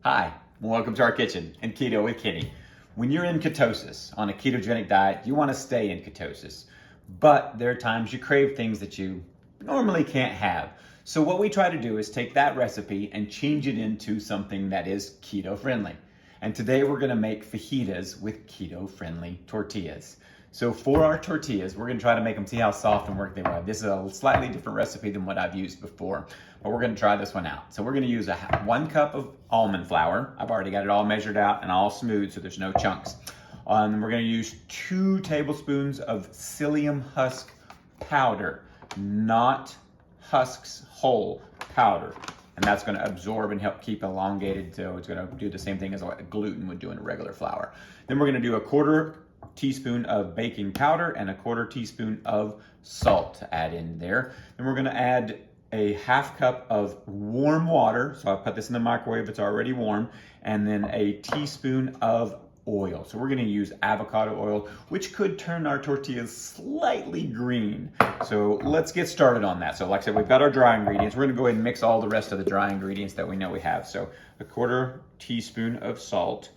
Hi, welcome to our kitchen and Keto with Kenny. When you're in ketosis, on a ketogenic diet, you want to stay in ketosis. But there are times you crave things that you normally can't have. So what we try to do is take that recipe and change it into something that is keto friendly. And today we're going to make fajitas with keto friendly tortillas. So for our tortillas, we're going to try to make them, see how soft and work they are. This is a slightly different recipe than what I've used before, but we're going to try this one out. So we're going to use 1 cup of almond flour. I've already got it all measured out and all smooth, so there's no chunks. We're going to use 2 tablespoons of psyllium husk powder, not husks whole, powder. And that's going to absorb and help keep elongated, so it's going to do the same thing as what gluten would do in a regular flour. Then we're going to do 1/4 teaspoon of baking powder and 1/4 teaspoon of salt to add in there. Then we're going to add a 1/2 cup of warm water. So I put this in the microwave, it's already warm. And then a teaspoon of oil. So we're going to use avocado oil, which could turn our tortillas slightly green. So let's get started on that. So like I said, we've got our dry ingredients. We're going to go ahead and mix all the rest of the dry ingredients that we know we have. So 1/4 teaspoon of salt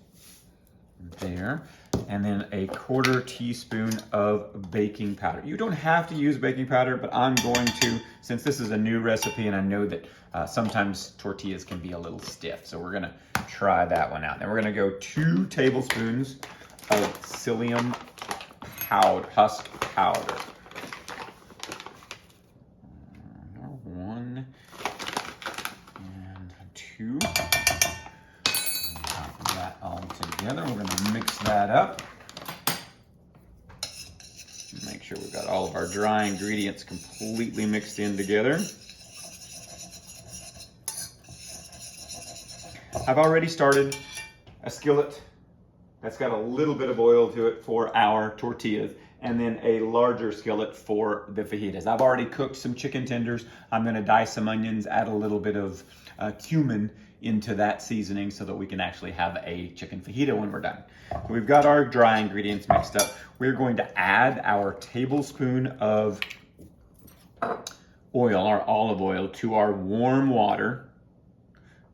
there, and then 1/4 teaspoon of baking powder. You don't have to use baking powder, but I'm going to, since this is a new recipe and I know that sometimes tortillas can be a little stiff. So we're gonna try that one out. Then we're gonna go 2 tablespoons of psyllium powder, husk powder. 1 and 2. That all together. We're going to mix that up. Make sure we've got all of our dry ingredients completely mixed in together. I've already started a skillet that's got a little bit of oil to it for our tortillas, and then a larger skillet for the fajitas. I've already cooked some chicken tenders. I'm going to dice some onions, add a little bit of cumin into that seasoning so that we can actually have a chicken fajita when we're done. So we've got our dry ingredients mixed up. We're going to add our tablespoon of oil, our olive oil, to our warm water.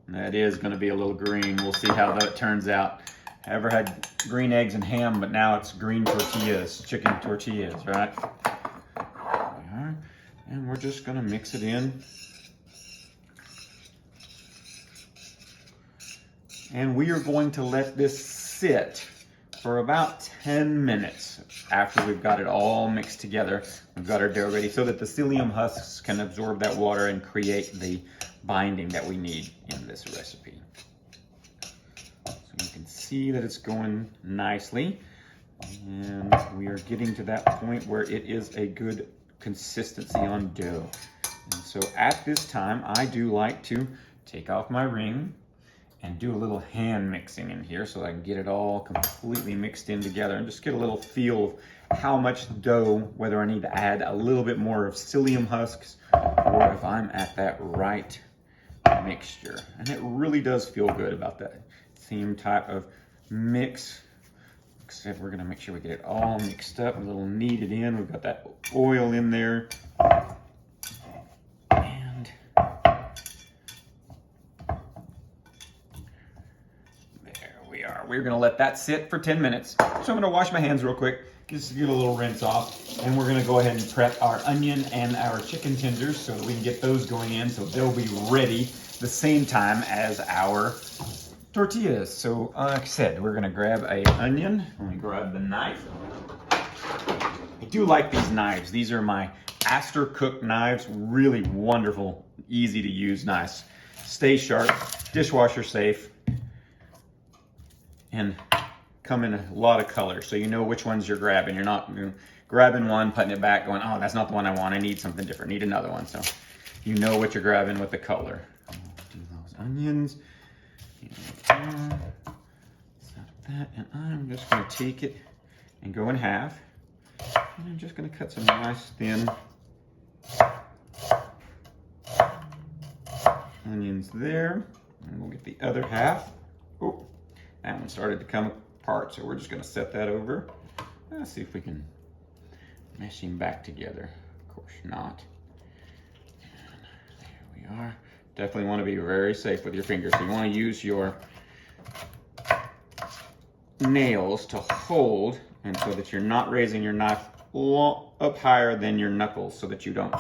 And that is going to be a little green. We'll see how that turns out. I ever had green eggs and ham, but now it's green tortillas, chicken tortillas, right? There we are. And we're just going to mix it in. And we are going to let this sit for about 10 minutes after we've got it all mixed together. We've got our dough ready so that the psyllium husks can absorb that water and create the binding that we need in this recipe. So you can see that it's going nicely. And we are getting to that point where it is a good consistency on dough. And so at this time, I do like to take off my ring and do a little hand mixing in here so I can get it all completely mixed in together and just get a little feel of how much dough, whether I need to add a little bit more of psyllium husks or if I'm at that right mixture. And it really does feel good about that same type of mix. Except we're gonna make sure we get it all mixed up, a little kneaded in. We've got that oil in there. We're gonna let that sit for 10 minutes. So I'm gonna wash my hands real quick, just get a little rinse off. And we're gonna go ahead and prep our onion and our chicken tenders so that we can get those going in so they'll be ready the same time as our tortillas. So like I said, we're gonna grab an onion. Let me grab the knife. I do like these knives. These are my Aster Cook knives. Really wonderful, easy to use, nice. Stay sharp, dishwasher safe, and come in a lot of colors, so you know which ones you're grabbing. You're not grabbing one, putting it back, going, oh, that's not the one I want. I need something different, need another one. So you know what you're grabbing with the color. Do those onions. And I'm just gonna take it and go in half. And I'm just gonna cut some nice thin onions there. And we'll get the other half. Oh. That one started to come apart, so we're just going to set that over. Let's see if we can mesh him back together. Of course not. And there we are. Definitely want to be very safe with your fingers. So you want to use your nails to hold, and so that you're not raising your knife up higher than your knuckles so that you don't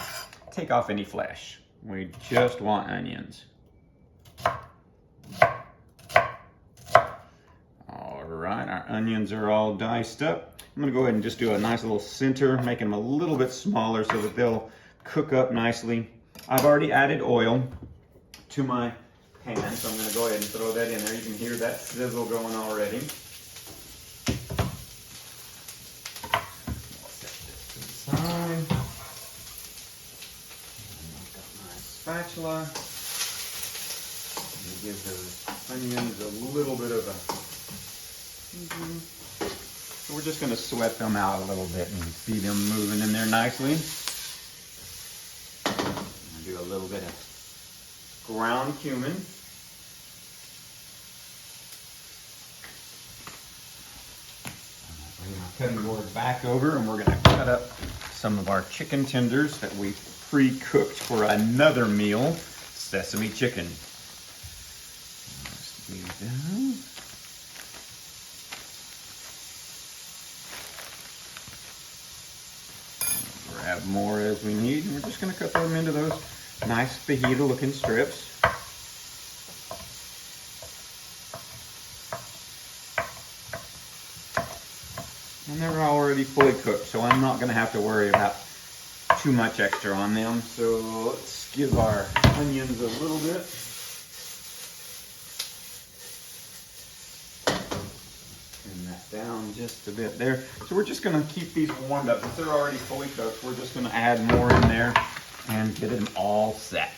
take off any flesh. We just want onions. All right, our onions are all diced up. I'm gonna go ahead and just do a nice little center, making them a little bit smaller so that they'll cook up nicely. I've already added oil to my pan, so I'm gonna go ahead and throw that in there. You can hear that sizzle going already. Set this to the side. I've got my spatula. Give those onions a little bit of a so we're just going to sweat them out a little bit and see them moving in there nicely. I'm going to do a little bit of ground cumin. Bring my cutting board back over, and we're going to cut up some of our chicken tenders that we pre-cooked for another meal, sesame chicken. Down. Grab more as we need, and we're just going to cut them into those nice fajita looking strips. And they're already fully cooked, so I'm not going to have to worry about too much extra on them. So let's give our onions a little bit. Down just a bit there. So we're just going to keep these warmed up. Since they're already fully cooked, we're just going to add more in there and get them all set.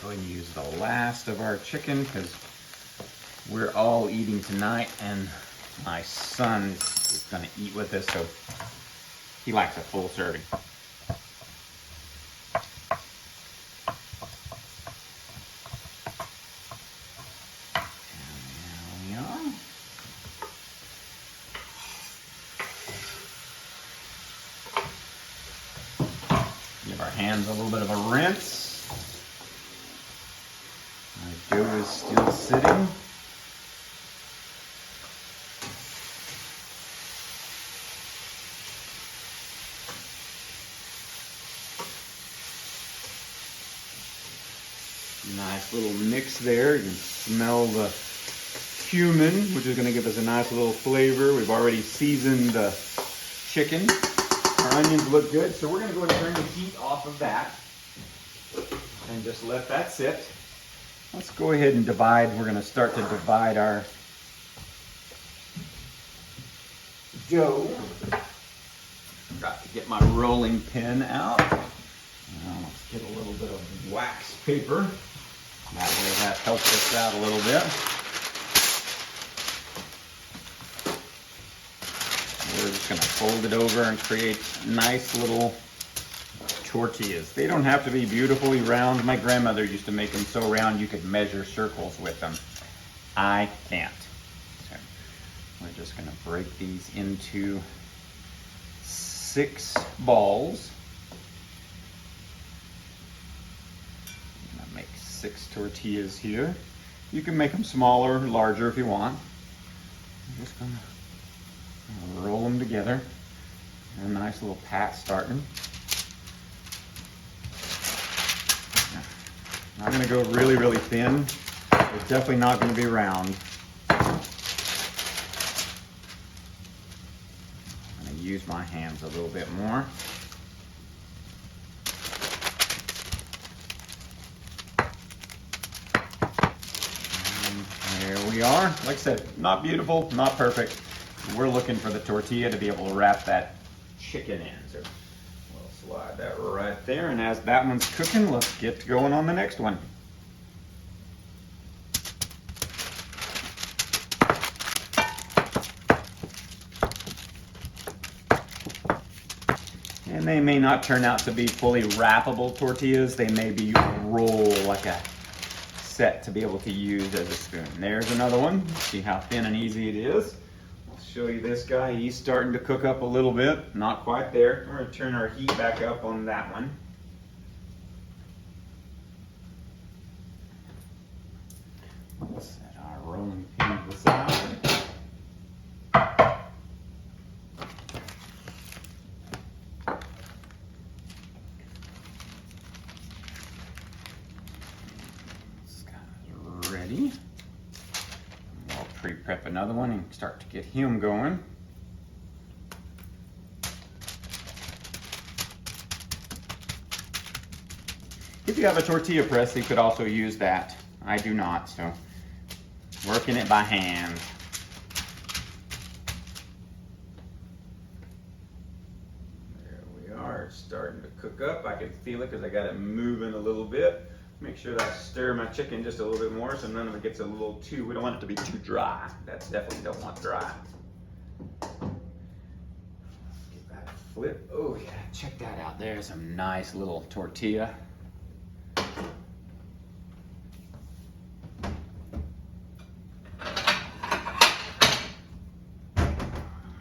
Go ahead and use the last of our chicken because we're all eating tonight, and my son is going to eat with us, so he likes a full serving. Give our hands a little bit of a rinse. Our dough is still sitting. Nice little mix there. You can smell the cumin, which is going to give us a nice little flavor. We've already seasoned the chicken. Our onions look good, so we're going to go ahead and turn the heat off of that and just let that sit. Let's go ahead and divide. We're going to start to divide our dough. Got to get my rolling pin out. Now let's get a little bit of wax paper. That way that helps us out a little bit. We're just going to fold it over and create nice little tortillas. They don't have to be beautifully round. My grandmother used to make them so round you could measure circles with them. I can't. So we're just going to break these into 6 balls. I'm going to make 6 tortillas here. You can make them smaller or larger if you want. I'm just going to roll them together. A nice little pat starting. Not going to go really, really thin. It's definitely not going to be round. I'm going to use my hands a little bit more. And there we are. Like I said, not beautiful, not perfect. We're looking for the tortilla to be able to wrap that chicken in. So we'll slide that right there, and as that one's cooking, let's get going on the next one. And they may not turn out to be fully wrappable tortillas. They may be roll like a set to be able to use as a spoon. There's another one. See how thin and easy it is. show you this guy. He's starting to cook up a little bit. Not quite there. We're going to turn our heat back up on that one. Let's set our rolling pin to the side. This guy's ready. I'll pre-prep another one and start to get him going. If you have a tortilla press, you could also use that. I do not, so working it by hand. There we are. It's starting to cook up. I can feel it because I got it moving a little bit. Make sure that I stir my chicken just a little bit more so none of it gets a little too, we don't want it to be too dry. That's definitely don't want dry. Get that flip. Oh yeah, check that out. There's some nice little tortilla.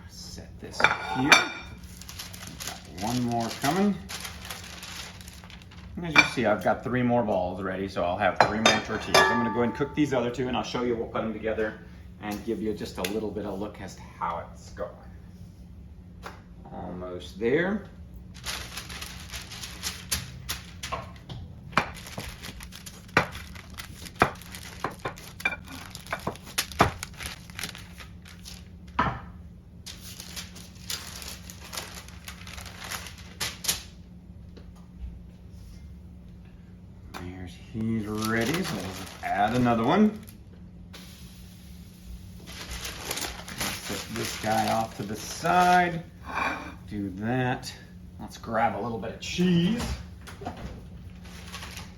Set this here. Got one more coming. As you see, I've got 3 more balls ready, so I'll have 3 more tortillas. I'm going to go ahead and cook these other 2, and I'll show you we'll put them together and give you just a little bit of a look as to how it's going. Almost there. He's ready, so we'll just add another one. Set this guy off to the side. Do that. Let's grab a little bit of cheese.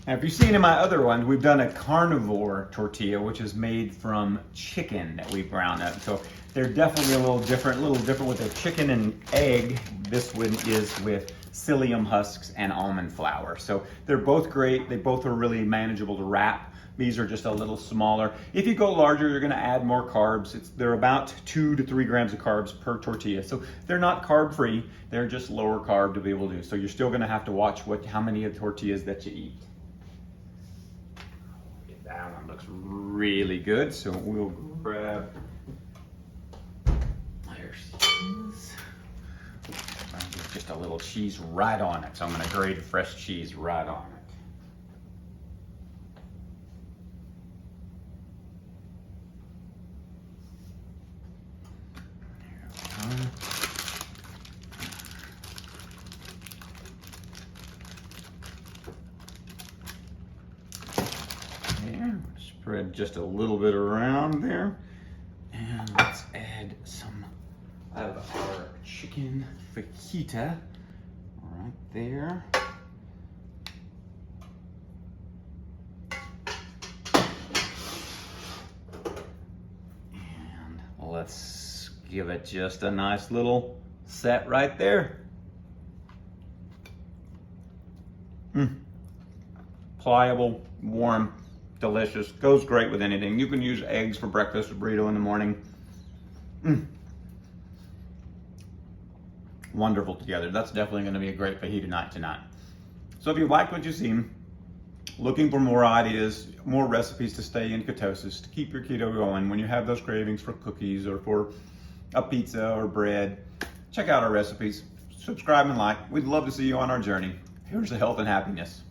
Now, if you've seen in my other one, we've done a carnivore tortilla, which is made from chicken that we brown up. So they're definitely a little different with the chicken and egg. This one is with psyllium husks and almond flour. So they're both great. They both are really manageable to wrap. These are just a little smaller. If you go larger, you're gonna add more carbs. They're about 2 to 3 grams of carbs per tortilla. So they're not carb free. They're just lower carb to be able to do. So you're still gonna have to watch how many of the tortillas that you eat. That one looks really good. So we'll grab, just a little cheese right on it. So I'm going to grate fresh cheese right on it. There, spread just a little bit around there. And let's add some of our chicken fajita right there. And let's give it just a nice little set right there. Pliable, warm, delicious, goes great with anything. You can use eggs for breakfast or burrito in the morning. Wonderful together. That's definitely going to be a great fajita night tonight. So if you liked what you've seen, looking for more ideas, more recipes to stay in ketosis, to keep your keto going when you have those cravings for cookies or for a pizza or bread, check out our recipes. Subscribe and like. We'd love to see you on our journey. Here's to health and happiness.